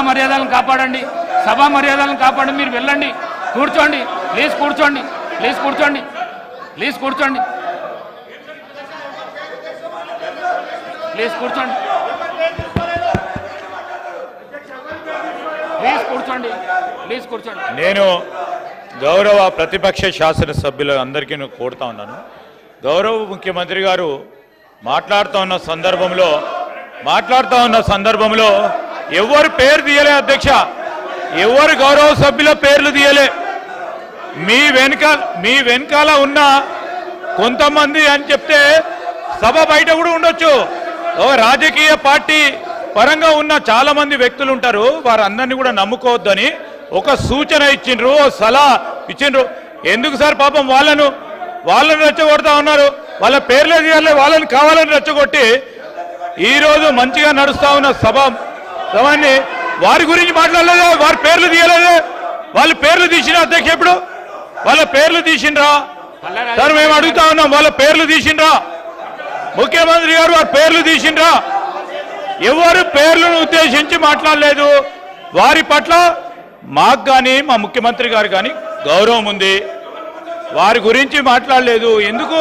మర్యాదలను కాపాడండి, సభా మర్యాదలను కాపాడండి. మీరు వెళ్ళండి, కూర్చోండి, ప్లీజ్ కూర్చోండి, ప్లీజ్ కూర్చోండి, ప్లీజ్ కూర్చోండి, ప్లీజ్ కూర్చోండి, ప్లీజ్ కూర్చోండి, ప్లీజ్ కూర్చోండి. నేను గౌరవ ప్రతిపక్ష శాసనసభ్యులు అందరికీ కోరుతా ఉన్నాను. గౌరవ ముఖ్యమంత్రి గారు మాట్లాడుతూ ఉన్న సందర్భంలో ఎవరు పేరు తీయలే అధ్యక్ష, ఎవరు గౌరవ సభ్యుల పేర్లు తీయలే. మీ వెనకాల ఉన్న కొంతమంది అని చెప్తే సభ బయట కూడా ఉండొచ్చు. రాజకీయ పార్టీ పరంగా ఉన్న చాలా మంది వ్యక్తులు ఉంటారు, వారందరినీ కూడా నమ్ముకోవద్దని ఒక సూచన ఇచ్చిండ్రు, సలహా ఇచ్చిండ్రు. ఎందుకు సార్ పాపం వాళ్ళని రెచ్చగొడతా ఉన్నారు, వాళ్ళ పేర్లే తీయాలి, వాళ్ళని కావాలని రెచ్చగొట్టి ఈరోజు మంచిగా నడుస్తా ఉన్న సభని వారి గురించి మాట్లాడలేదే, వారి పేర్లు తీయలేదే. వాళ్ళ పేర్లు తీసిన అధ్యక్ష, ఎప్పుడు వాళ్ళ పేర్లు తీసిండ్రా సార్? మేము అడుగుతా ఉన్నాం, వాళ్ళ పేర్లు తీసిండ్రా? ముఖ్యమంత్రి గారు వారి పేర్లు తీసిండ్రా? ఎవరు పేర్లను ఉద్దేశించి మాట్లాడలేదు. వారి పట్ల మాకు కానీ మా ముఖ్యమంత్రి గారు కానీ గౌరవం ఉంది, వారి గురించి మాట్లాడలేదు. ఎందుకు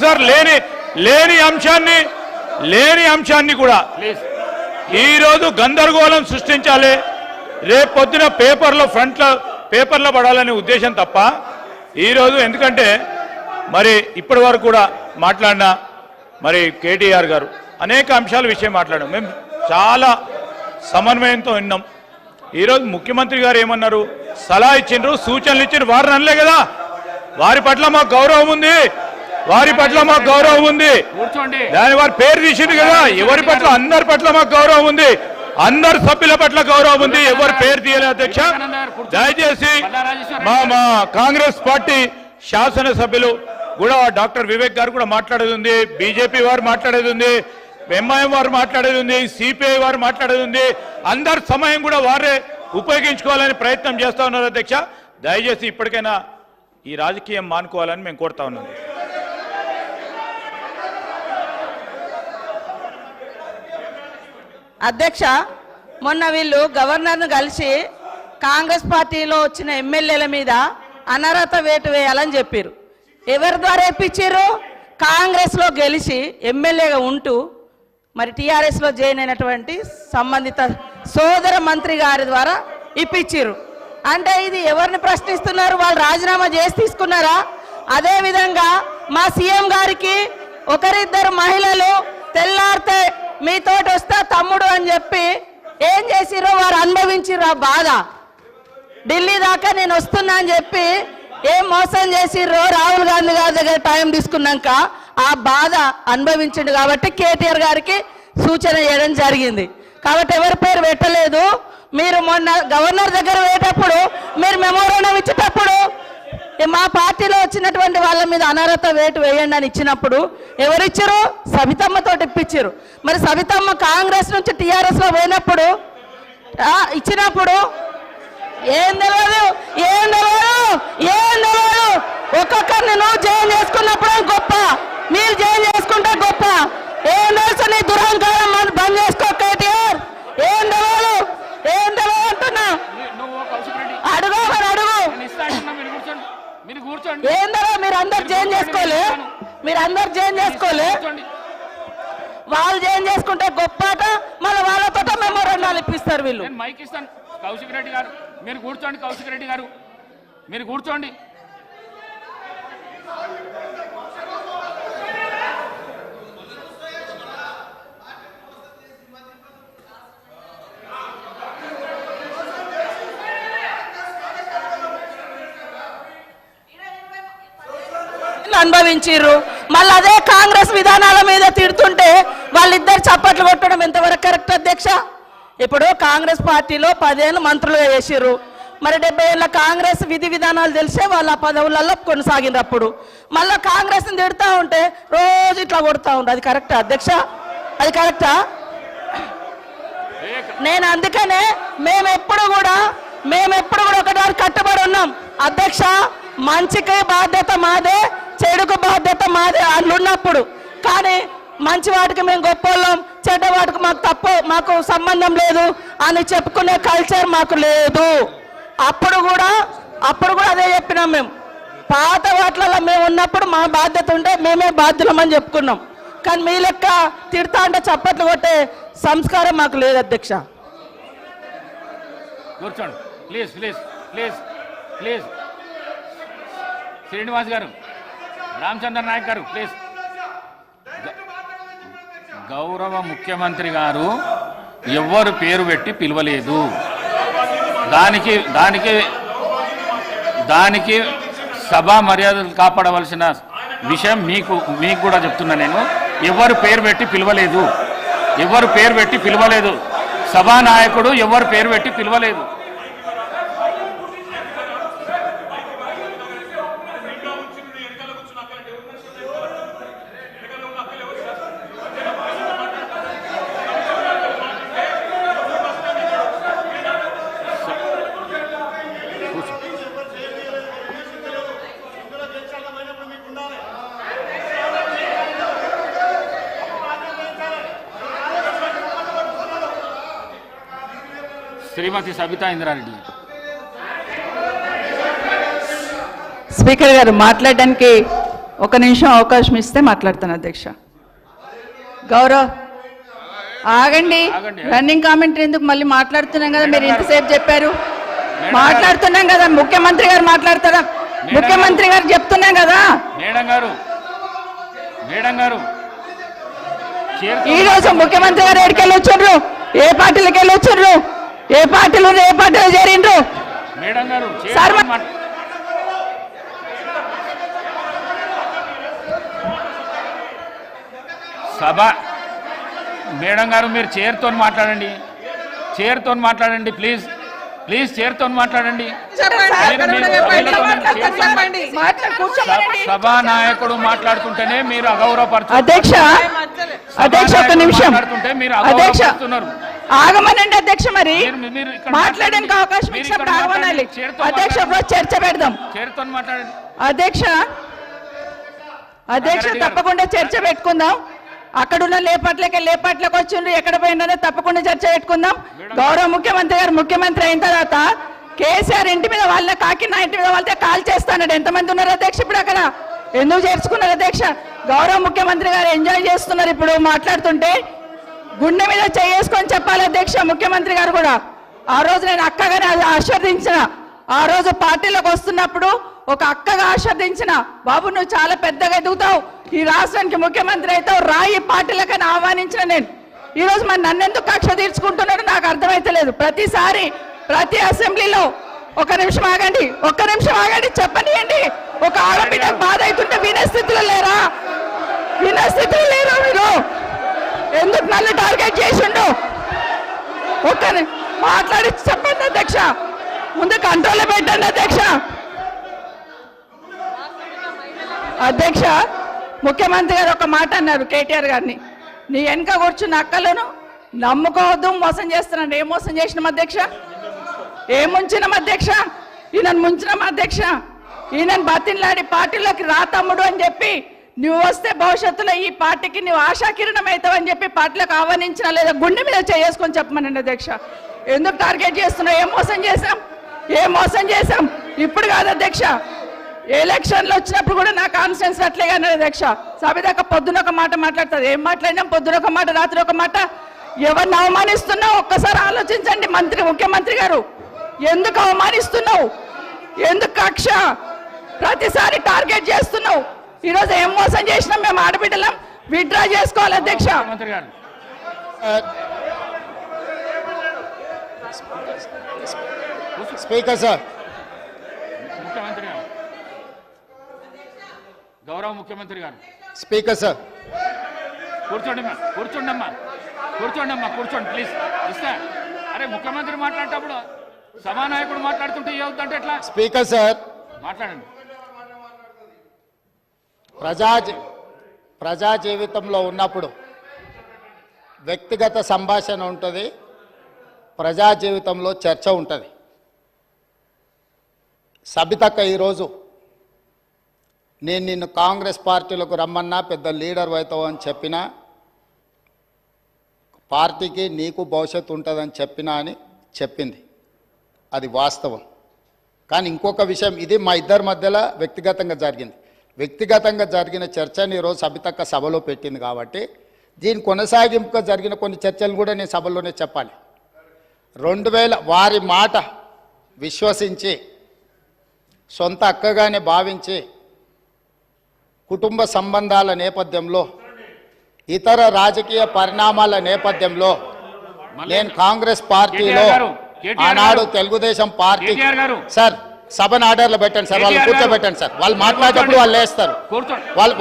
సార్? లేని అంశాన్ని కూడా ఈరోజు గందరగోళం సృష్టించాలి, రేపు పొద్దున పేపర్లో పడాలనే ఉద్దేశం తప్ప ఈరోజు ఎందుకంటే మరి ఇప్పటి వరకు కూడా మాట్లాడిన మరి కేటీఆర్ గారు అనేక అంశాల విషయం మాట్లాడాం, మేము చాలా సమన్వయంతో విన్నాం. ఈరోజు ముఖ్యమంత్రి గారు ఏమన్నారు, సలహా ఇచ్చిండ్రు, సూచనలు ఇచ్చిండ్రు, వారిని అనలే కదా. వారి పట్ల మాకు గౌరవం ఉంది, దాని వారి పేరు తీసింది కదా. ఎవరి పట్ల? అందరి పట్ల మాకు గౌరవం ఉంది, అందరు సభ్యుల పట్ల గౌరవం ఉంది, ఎవరు పేరు తీయలే అధ్యక్ష. దయచేసి మా కాంగ్రెస్ పార్టీ శాసనసభ్యులు కూడా డాక్టర్ వివేక్ గారు కూడా మాట్లాడేది ఉంది, బీజేపీ వారు మాట్లాడేది ఉంది, ఎంఐఎం వారు మాట్లాడేది ఉంది, సిపిఐ వారు మాట్లాడేది ఉంది. అందరి సమయం కూడా వారే ఉపయోగించుకోవాలని ప్రయత్నం చేస్తా ఉన్నారు అధ్యక్ష. దయచేసి ఇప్పటికైనా ఈ రాజకీయం మానుకోవాలని మేము కోరుతా ఉన్నాం. అధ్యక్ష, మొన్న వీళ్ళు గవర్నర్ను కలిసి కాంగ్రెస్ పార్టీలో వచ్చిన ఎమ్మెల్యేల మీద అనర్హత వేటు వేయాలని చెప్పారు. ఎవరి ద్వారా ఇప్పించారు? కాంగ్రెస్లో గెలిచి ఎమ్మెల్యేగా ఉంటూ మరి టీఆర్ఎస్లో జాయిన్ అయినటువంటి సంబంధిత సోదర మంత్రి గారి ద్వారా ఇప్పించారు. అంటే ఇది ఎవరిని ప్రశ్నిస్తున్నారు? వాళ్ళు రాజీనామా చేసి తీసుకున్నారా? అదేవిధంగా మా సీఎం గారికి ఒకరిద్దరు మహిళలు తెల్లారితే మీతోటి వస్తా తమ్ముడు అని చెప్పి ఏం చేసిరో వారు అనుభవించిర్రు ఆ బాధ. ఢిల్లీ దాకా నేను వస్తున్నా అని చెప్పి ఏం మోసం చేసిర్రో రాహుల్ గాంధీ గారి దగ్గర టైం తీసుకున్నాక ఆ బాధ అనుభవించిండు. కాబట్టి కేటీఆర్ గారికి సూచన చేయడం జరిగింది. కాబట్టి ఎవరి పేరు పెట్టలేదు. మీరు మొన్న గవర్నర్ దగ్గర పోయేటప్పుడు మీరు మెమోరాండం ఇచ్చేటప్పుడు మా పార్టీలో వచ్చినటువంటి వాళ్ళ మీద అనర్హత వేటు వేయండి అని ఇచ్చినప్పుడు ఎవరిచ్చారు? సబితమ్మతో ఇప్పించారు. మరి సబితమ్మ కాంగ్రెస్ నుంచి టీఆర్ఎస్లో పోయినప్పుడు ఇచ్చినప్పుడు ఏం తెలియదు. ఒక్కొక్కరిని నువ్వు జాయిన్ చేసుకున్నప్పుడు గొప్ప, మీరు జాయిన్ చేసుకుంటే గొప్ప. ఏం తెలుసు నీ దురహంకారం బంద్ చేసుకో కేటీఆర్. ఏం తెలియదు అంటున్నా. అడుగు మరి అడుగు. ఏందరో మీరు అందరు జాయిన్ చేసుకోలే, వాళ్ళు జాయిన్ చేసుకుంటే గొప్పట. మళ్ళీ వాళ్ళతో మెమోరాండాలు ఇప్పిస్తారు వీళ్ళు. మైక్ ఇస్తాను. కౌశిక్ రెడ్డి గారు మీరు కూర్చోండి. కౌశిక్ రెడ్డి గారు మీరు కూర్చోండి. అనుభవించారు. మళ్ళీ అదే కాంగ్రెస్ విధానాల మీద తిడుతుంటే వాళ్ళిద్దరు చప్పట్లు కొట్టడం ఎంతవరకు కరెక్ట్ అధ్యక్ష? ఇప్పుడు కాంగ్రెస్ పార్టీలో 10 ఏళ్ళు మంత్రులుగా చేసిర్రు. మరి 70 ఏళ్ళ కాంగ్రెస్ విధి విధానాలు తెలిసే వాళ్ళ పదవులలో కొనసాగినప్పుడు మళ్ళీ కాంగ్రెస్ని తిడుతూ ఉంటే రోజు ఇట్లా కొడుతూ ఉంటారు. అది కరెక్టా అధ్యక్ష? అది కరెక్టా? నేను అందుకనే మేమెప్పుడు కూడా ఒకటి కట్టుబడి ఉన్నాం అధ్యక్ష. మంచికి బాధ్యత మాదే, చెడుకు బాధ్యత మాదే అట్లున్నప్పుడు. కానీ మంచి వాటికి మేము గొప్ప వాళ్ళం, చెడ్డవాటికి మాకు సంబంధం లేదు అని చెప్పుకునే కల్చర్ మాకు లేదు. అప్పుడు కూడా అదే చెప్పినాం. మేము పాత వాటిలలో మేము ఉన్నప్పుడు మా బాధ్యత ఉంటే మేమే బాధ్యులమని చెప్పుకున్నాం. కానీ మీ లెక్క తిడతా అంటే చప్పట్లు కొట్టే సంస్కారం మాకు లేదు అధ్యక్ష. కూర్చోండి please please please please. Srinivas గారు, రామచంద్ర నాయక్ గారు ప్లీజ్. గౌరవ ముఖ్యమంత్రి గారు ఎవ్వరు పేరు పెట్టి పిలవలేదు. దానికి సభా మర్యాదలు కాపాడవలసిన విషయం మీకు కూడా చెప్తున్నా. నేను ఎవరు పేరు పెట్టి పిలవలేదు. సభానాయకుడు ఎవరు పేరు పెట్టి పిలవలేదు. శ్రీమతి సబితా ఇంద్రారెడ్డి. స్పీకర్ గారు మాట్లాడడానికి ఒక నిమిషం అవకాశం ఇస్తే మాట్లాడతాను అధ్యక్ష. ఆగండి. రన్నింగ్ కామెంటరీ ఎందుకు? మళ్ళీ మాట్లాడుతున్నాం కదా, మీరు ఇంతసేపు చెప్పారు. మాట్లాడుతున్నాం కదా, ముఖ్యమంత్రి గారు మాట్లాడతారా? ముఖ్యమంత్రి గారు చెప్తున్నాం కదా. మేడం గారు ఈ రోజు ముఖ్యమంత్రి గారు ఎక్కడికి వెళ్ళి వచ్చారు? ఏ పార్టీలకు వెళ్ళి వచ్చారు? ఏ పార్టీలో చేరిండ్రు? మేడం గారు సభ మేడం గారు మీరు చైర్తో మాట్లాడండి ప్లీజ్ చైర్తో మాట్లాడండి. సభానాయకుడు మాట్లాడుతుంటేనే మీరు అగౌరవపరుస్తున్నారు. అధ్యక్ష ఒక నిమిషం. ఆగమనండి అధ్యక్ష. మరి మాట్లాడడానికి అవకాశం ఇచ్చినప్పుడు ఆగమనాలి అధ్యక్ష. చర్చ పెడదాం. చైర్తో మాట్లాడండి అధ్యక్ష. తప్పకుండా చర్చ పెట్టుకుందాం. అక్కడున్న లేపాట్లకు వచ్చిండ్రు, ఎక్కడ పోయిందో తప్పకుండా చర్చ పెట్టుకుందాం. గౌరవ ముఖ్యమంత్రి అయిన తర్వాత కేసీఆర్ ఇంటి మీద కాకినా ఇంటి మీద వాళ్ళతో కాల్ చేస్తాడు. ఎంతమంది ఉన్నారు అధ్యక్ష ఇప్పుడు అక్కడ? ఎందుకు చేర్చుకున్నారు అధ్యక్ష? గౌరవ ముఖ్యమంత్రి గారు ఎంజాయ్ చేస్తున్నారు. ఇప్పుడు మాట్లాడుతుంటే గుండె మీద చేసుకొని చెప్పాలి అధ్యక్ష. ముఖ్యమంత్రి గారు కూడా ఆ రోజు నేను అక్కగానే ఆశీర్వదించిన. ఆ రోజు పార్టీలోకి వస్తున్నప్పుడు ఒక అక్కగా ఆశీర్వదించిన. బాబు నువ్వు చాలా పెద్దగా ఎదుగుతావు, ఈ రాష్ట్రానికి ముఖ్యమంత్రి అవుతావు, రాయి పార్టీలకని ఆహ్వానించిన నేను. ఈ రోజు మరి నన్నెందుకు కక్ష తీర్చుకుంటున్నాడు నాకు అర్థమైతలేదు. ప్రతిసారి ప్రతి అసెంబ్లీలో ఒక్క నిమిషం ఆగండి చెప్పనియండి. ఒక ఆడబిడ్డకు బాధ అవుతుంటే వినే స్థితిలో లేరా మీరు? ఎందుకు నన్ను టార్గెట్ చేసిండు? మాట్లాడి చెప్పండి అధ్యక్ష. ముందు కంట్రోల్లో పెట్టండి అధ్యక్ష. ముఖ్యమంత్రి గారు ఒక మాట అన్నారు కేటీఆర్ గారిని, నీ వెనక కూర్చున్న అక్కలను నమ్ముకోవద్దు, మోసం చేస్తున్నాడు. ఏం మోసం చేసినాం అధ్యక్ష? ఏం ముంచినాం అధ్యక్ష? ఈయనను ముంచినాం అధ్యక్ష. ఈయనను బతిన్లాడి పార్టీలోకి రా తమ్ముడు అని చెప్పి, నువ్వు వస్తే భవిష్యత్తులో ఈ పార్టీకి నువ్వు ఆశాకిరణం అవుతావు అని చెప్పి పార్టీలకు ఆహ్వానించిన లేదా గుండె మీద చేసుకొని చెప్పమనండి అధ్యక్ష. ఎందుకు టార్గెట్ చేస్తున్నావు? ఏం మోసం చేశాం? ఇప్పుడు కాదు అధ్యక్ష, ఎలక్షన్లు వచ్చినప్పుడు కూడా నా కాన్ఫిడెన్స్ అట్లేగా అధ్యక్ష. సభదాకా పొద్దున ఒక మాట మాట్లాడుతుంది. ఏం మాట్లాడినాం? పొద్దున ఒక మాట, రాత్రి ఒక మాట. ఎవరిని అవమానిస్తున్నావు ఒక్కసారి ఆలోచించండి ముఖ్యమంత్రి గారు. ఎందుకు అవమానిస్తున్నావు? ఎందుకు కక్ష? ప్రతిసారి టార్గెట్ చేస్తున్నావు. ఈరోజు ఏం మోసం చేసినాం? మేము ఆడబిడ్డలం విత్డ్రా చేసుకోవాలి అధ్యక్ష. స్పీకర్ సార్, గౌరవ ముఖ్యమంత్రి గారు. స్పీకర్ సార్, కూర్చోండి ప్లీజ్. అరే ముఖ్యమంత్రి మాట్లాడేటప్పుడు సభానాయకుడు మాట్లాడుతుంటే ఏవుతుంటే ఎట్లా? స్పీకర్ సార్ మాట్లాడండి. ప్రజా జీవితంలో ఉన్నప్పుడు వ్యక్తిగత సంభాషణ ఉంటుంది, ప్రజా జీవితంలో చర్చ ఉంటుంది. సబితక్క ఈరోజు నేను నిన్ను కాంగ్రెస్ పార్టీలకు రమ్మన్నా పెద్ద లీడర్ అవుతావు అని చెప్పినా పార్టీకి నీకు భవిష్యత్తు ఉంటుందని చెప్పినా అని చెప్పింది, అది వాస్తవం. కానీ ఇంకొక విషయం, ఇది మా ఇద్దరి మధ్యలో వ్యక్తిగతంగా జరిగింది. వ్యక్తిగతంగా జరిగిన చర్చని ఈరోజు సబితక్క సభలో పెట్టింది కాబట్టి దీని కొనసాగింపుగా జరిగిన కొన్ని చర్చలు కూడా నేను సభలోనే చెప్పాలి. 2000 వారి మాట విశ్వసించి సొంత అక్కగానే భావించి కుటుంబ సంబంధాల నేపథ్యంలో ఇతర రాజకీయ పరిణామాల నేపథ్యంలో నేను కాంగ్రెస్ పార్టీలో ఆనాడు తెలుగుదేశం పార్టీ సార్ సభను ఆర్డర్లో పెట్టండి సార్, వాళ్ళు కూర్చోబెట్టండి సార్, వాళ్ళు మాట్లాడేటప్పుడు వాళ్ళు లేస్తారు,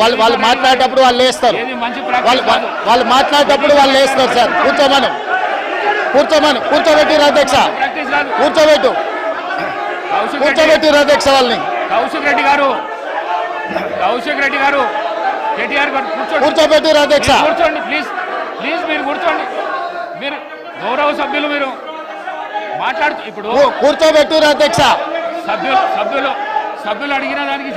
వాళ్ళు మాట్లాడేటప్పుడు వాళ్ళు లేస్తారు, వాళ్ళు మాట్లాడేటప్పుడు వాళ్ళు లేస్తారు సార్. కూర్చోబెట్టిరు అధ్యక్ష, కూర్చోబెట్టిరు అధ్యక్ష వాళ్ళని. కౌశిక్ రెడ్డి గారు కేటీఆర్ గారు కూర్చోబెట్టిరు అధ్యక్ష. కూర్చోండి ప్లీజ్, మీరు కూర్చోండి. మీరు గౌరవ సభ్యులు, మీరు మాట్లాడుతూ ఇప్పుడు కూర్చోబెట్టిరు అధ్యక్ష. సభ్యులు అడిగిన దానికి